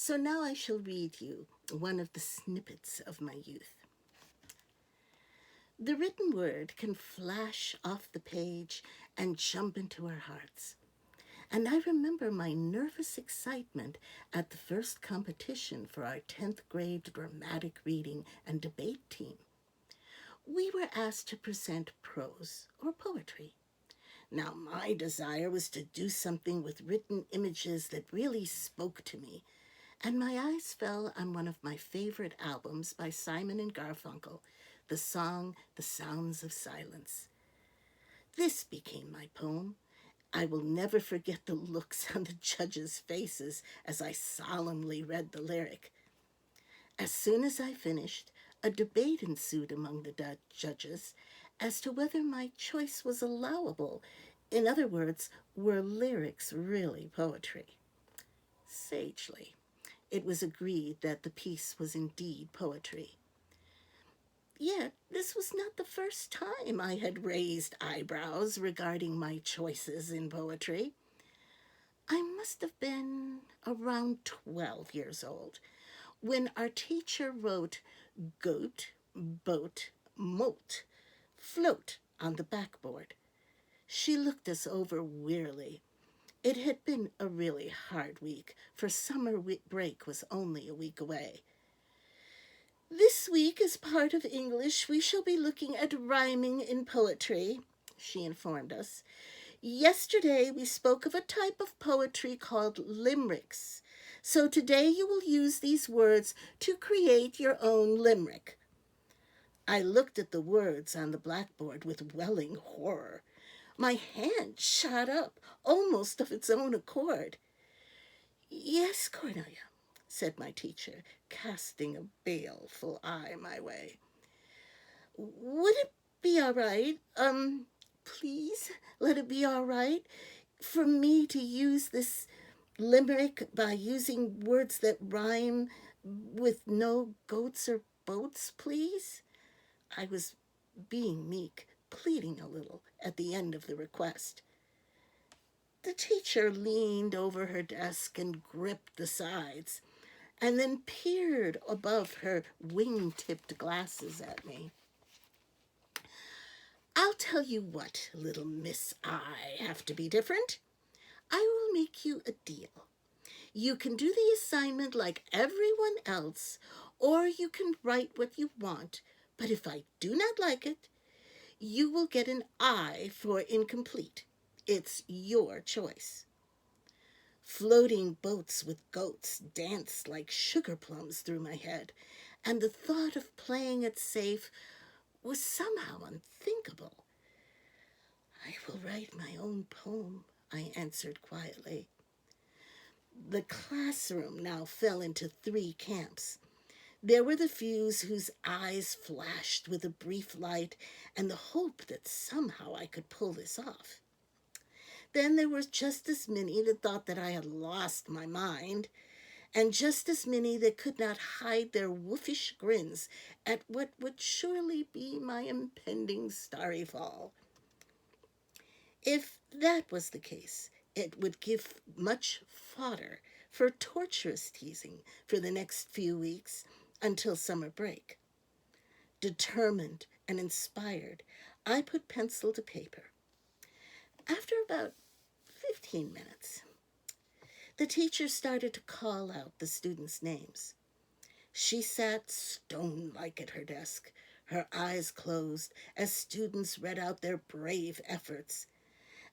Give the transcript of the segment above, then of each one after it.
So now I shall read you one of the snippets of my youth. The written word can flash off the page and jump into our hearts. And I remember my nervous excitement at the first competition for our 10th grade dramatic reading and debate team. We were asked to present prose or poetry. Now, my desire was to do something with written images that really spoke to me, and my eyes fell on one of my favorite albums by Simon and Garfunkel, the song The Sounds of Silence. This became my poem. I will never forget the looks on the judges' faces as I solemnly read the lyric. As soon as I finished, a debate ensued among the judges as to whether my choice was allowable. In other words, were lyrics really poetry? Sagely, it was agreed that the piece was indeed poetry. Yet this was not the first time I had raised eyebrows regarding my choices in poetry. I must have been around 12 years old when our teacher wrote goat, boat, moat, float on the backboard. She looked us over wearily. It had been a really hard week, for summer break was only a week away. This week, as part of English, we shall be looking at rhyming in poetry, she informed us. Yesterday we spoke of a type of poetry called limericks. So today you will use these words to create your own limerick. I looked at the words on the blackboard with welling horror. My hand shot up, almost of its own accord. Yes, Cornelia, said my teacher, casting a baleful eye my way. Would it be all right, please let it be all right for me to use this limerick by using words that rhyme with no goats or boats, please? I was being meek, pleading a little at the end of the request. The teacher leaned over her desk and gripped the sides, and then peered above her wing-tipped glasses at me. I'll tell you what, little miss, I have to be different. I will make you a deal. You can do the assignment like everyone else, or you can write what you want, but if I do not like it, you will get an I for incomplete. It's your choice. Floating boats with goats danced like sugar plums through my head, and the thought of playing it safe was somehow unthinkable. I will write my own poem, I answered quietly. The classroom now fell into 3 camps. There were the few whose eyes flashed with a brief light and the hope that somehow I could pull this off. Then there were just as many that thought that I had lost my mind, and just as many that could not hide their wolfish grins at what would surely be my impending starry fall. If that was the case, it would give much fodder for torturous teasing for the next few weeks until summer break. Determined and inspired, I put pencil to paper. After about 15 minutes, the teacher started to call out the students' names. She sat stone-like at her desk, her eyes closed, as students read out their brave efforts.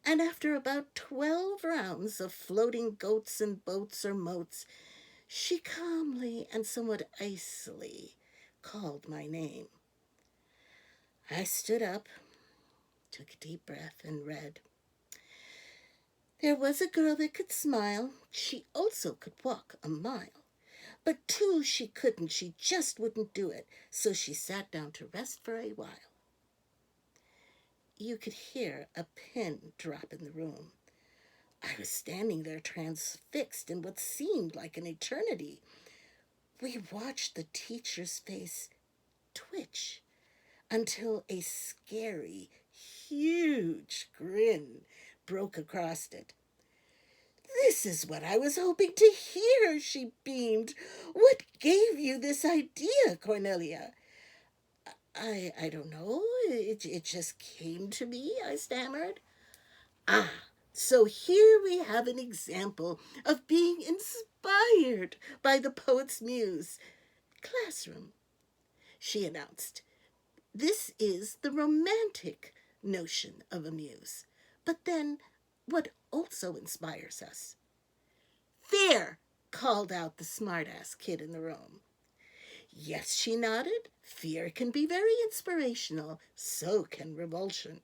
And after about 12 rounds of floating goats and boats or moats, she calmly and somewhat icily called my name. I stood up, took a deep breath, and read. There was a girl that could smile. She also could walk a mile. But 2 she couldn't. She just wouldn't do it. So she sat down to rest for a while. You could hear a pin drop in the room. I was standing there transfixed in what seemed like an eternity. We watched the teacher's face twitch until a scary, huge grin broke across it. This is what I was hoping to hear, she beamed. What gave you this idea, Cornelia? I don't know. It just came to me, I stammered. Ah, so here we have an example of being inspired by the poet's muse. Classroom, she announced. This is the romantic notion of a muse. But then, what also inspires us? Fear, called out the smart-ass kid in the room. Yes, she nodded. Fear can be very inspirational. So can revulsion.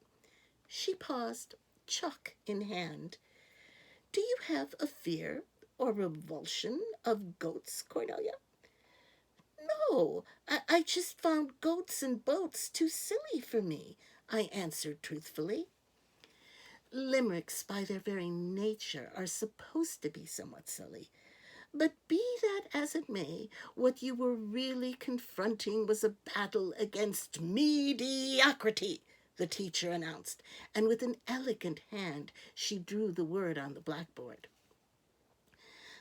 She paused, chalk in hand. Do you have a fear or revulsion of goats, Cornelia? No, I just found goats and boats too silly for me, I answered truthfully. Limericks, by their very nature, are supposed to be somewhat silly. But be that as it may, what you were really confronting was a battle against mediocrity, the teacher announced, and with an elegant hand she drew the word on the blackboard.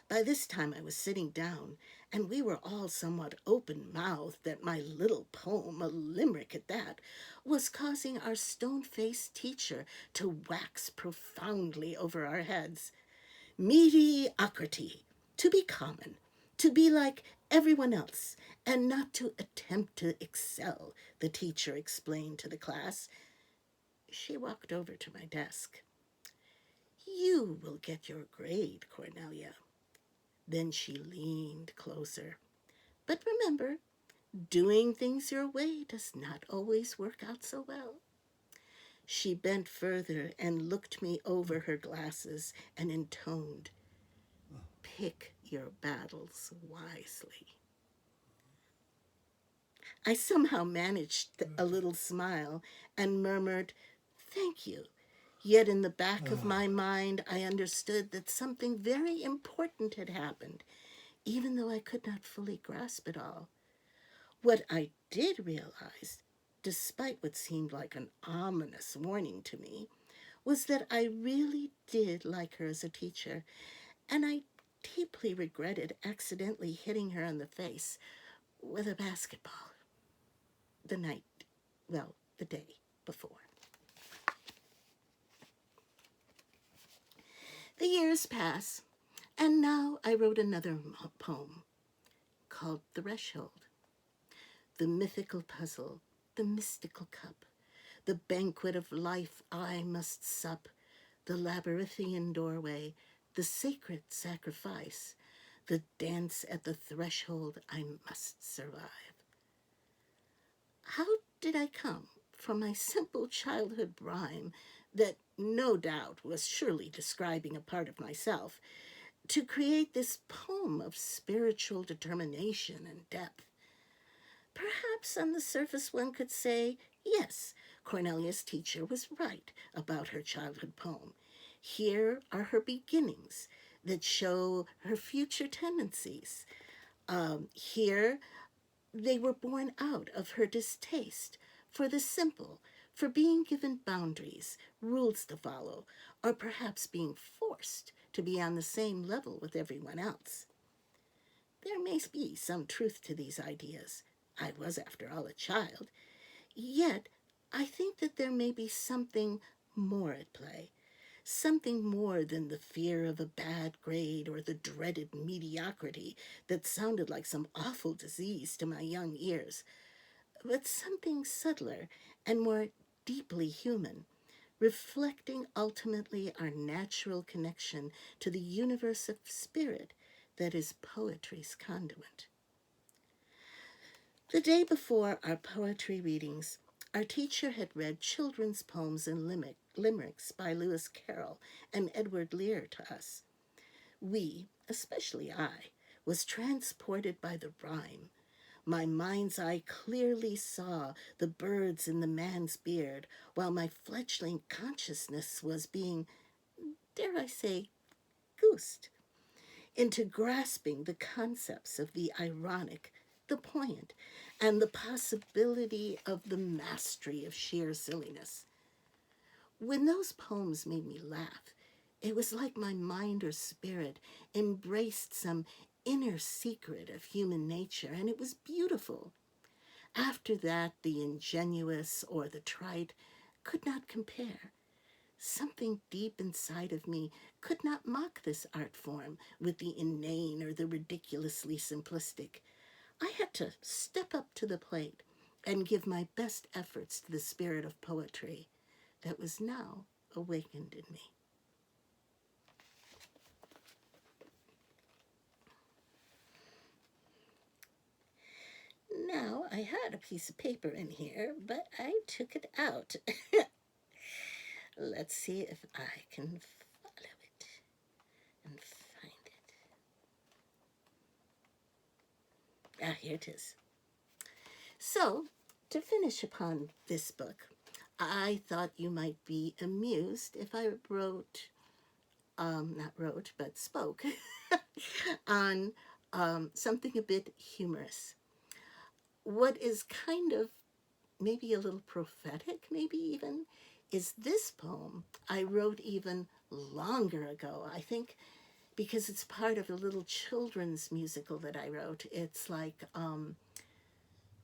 By this time I was sitting down, and we were all somewhat open-mouthed that my little poem, a limerick at that, was causing our stone-faced teacher to wax profoundly over our heads. Mediocrity, to be common, to be like everyone else, and not to attempt to excel, the teacher explained to the class. She walked over to my desk. You will get your grade, Cornelia. Then she leaned closer. But remember, doing things your way does not always work out so well. She bent further and looked me over her glasses and intoned, pick your battles wisely. I somehow managed a little smile and murmured, thank you. Yet in the back of my mind, I understood that something very important had happened, even though I could not fully grasp it all. What I did realize, despite what seemed like an ominous warning to me, was that I really did like her as a teacher, and I deeply regretted accidentally hitting her in the face with a basketball the day before. The years pass, and now I wrote another poem called Threshold. The mythical puzzle, the mystical cup, the banquet of life I must sup, the labyrinthian doorway, the sacred sacrifice, the dance at the threshold I must survive. How did I come from my simple childhood rhyme that no doubt was surely describing a part of myself to create this poem of spiritual determination and depth? Perhaps on the surface one could say, yes, Cornelia's teacher was right about her childhood poem. Here are her beginnings that show her future tendencies. Here they were born out of her distaste for the simple, for being given boundaries, rules to follow, or perhaps being forced to be on the same level with everyone else. There may be some truth to these ideas. I was, after all, a child. Yet, I think that there may be something more at play, something more than the fear of a bad grade or the dreaded mediocrity that sounded like some awful disease to my young ears, but something subtler and more deeply human, reflecting ultimately our natural connection to the universe of spirit that is poetry's conduit. The day before our poetry readings, our teacher had read children's poems and limericks by Lewis Carroll and Edward Lear to us. We, especially I, was transported by the rhyme. My mind's eye clearly saw the birds in the man's beard, while my fledgling consciousness was being, dare I say, goosed into grasping the concepts of the ironic, the poignant, and the possibility of the mastery of sheer silliness. When those poems made me laugh, It was like my mind or spirit embraced some inner secret of human nature, and it was beautiful. After that, the ingenuous or the trite could not compare. Something deep inside of me could not mock this art form with the inane or the ridiculously simplistic. I had to step up to the plate and give my best efforts to the spirit of poetry that was now awakened in me. Now, I had a piece of paper in here, but I took it out. Let's see if I can follow it and find it. Ah, here it is. So, to finish upon this book, I thought you might be amused if I spoke on something a bit humorous. What is kind of maybe a little prophetic, maybe even, is this poem I wrote even longer ago. I think because it's part of a little children's musical that I wrote. It's like, oh,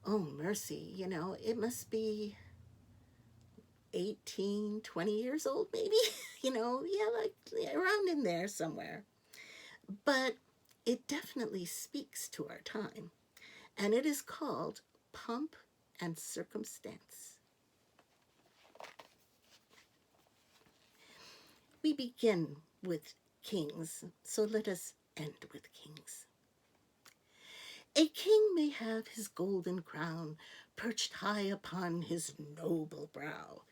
mercy, it must be 18, 20 years old, maybe, like around in there somewhere. But it definitely speaks to our time. And it is called Pomp and Circumstance. We begin with kings, so let us end with kings. A king may have his golden crown perched high upon his noble brow.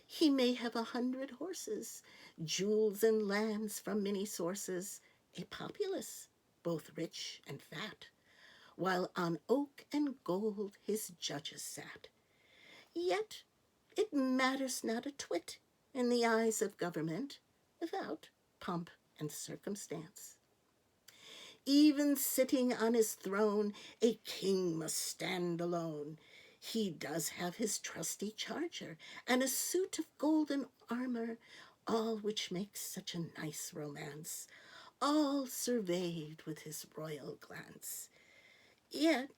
He may have 100 horses, jewels and lands from many sources, a populace, both rich and fat, while on oak and gold his judges sat. Yet it matters not a twit in the eyes of government without pomp and circumstance. Even sitting on his throne, a king must stand alone. He does have his trusty charger and a suit of golden armor, all which makes such a nice romance, all surveyed with his royal glance. Yet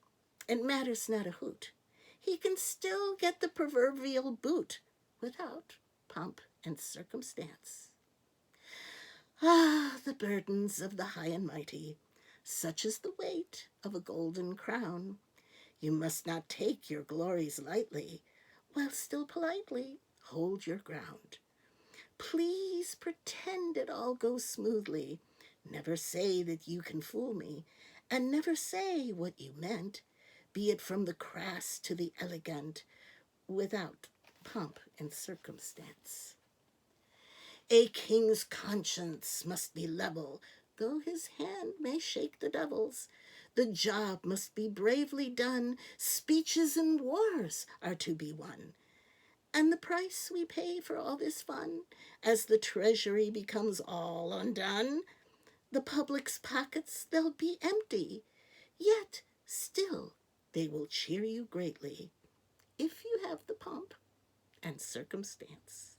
it matters not a hoot. He can still get the proverbial boot without pomp and circumstance. Ah, the burdens of the high and mighty, such is the weight of a golden crown. You must not take your glories lightly, while still politely hold your ground. Please pretend it all goes smoothly. Never say that you can fool me, and never say what you meant, be it from the crass to the elegant, without pomp and circumstance. A king's conscience must be level, though his hand may shake the devil's. The job must be bravely done, speeches and wars are to be won. And the price we pay for all this fun, as the treasury becomes all undone, the public's pockets they'll be empty, yet still they will cheer you greatly, if you have the pomp and circumstance.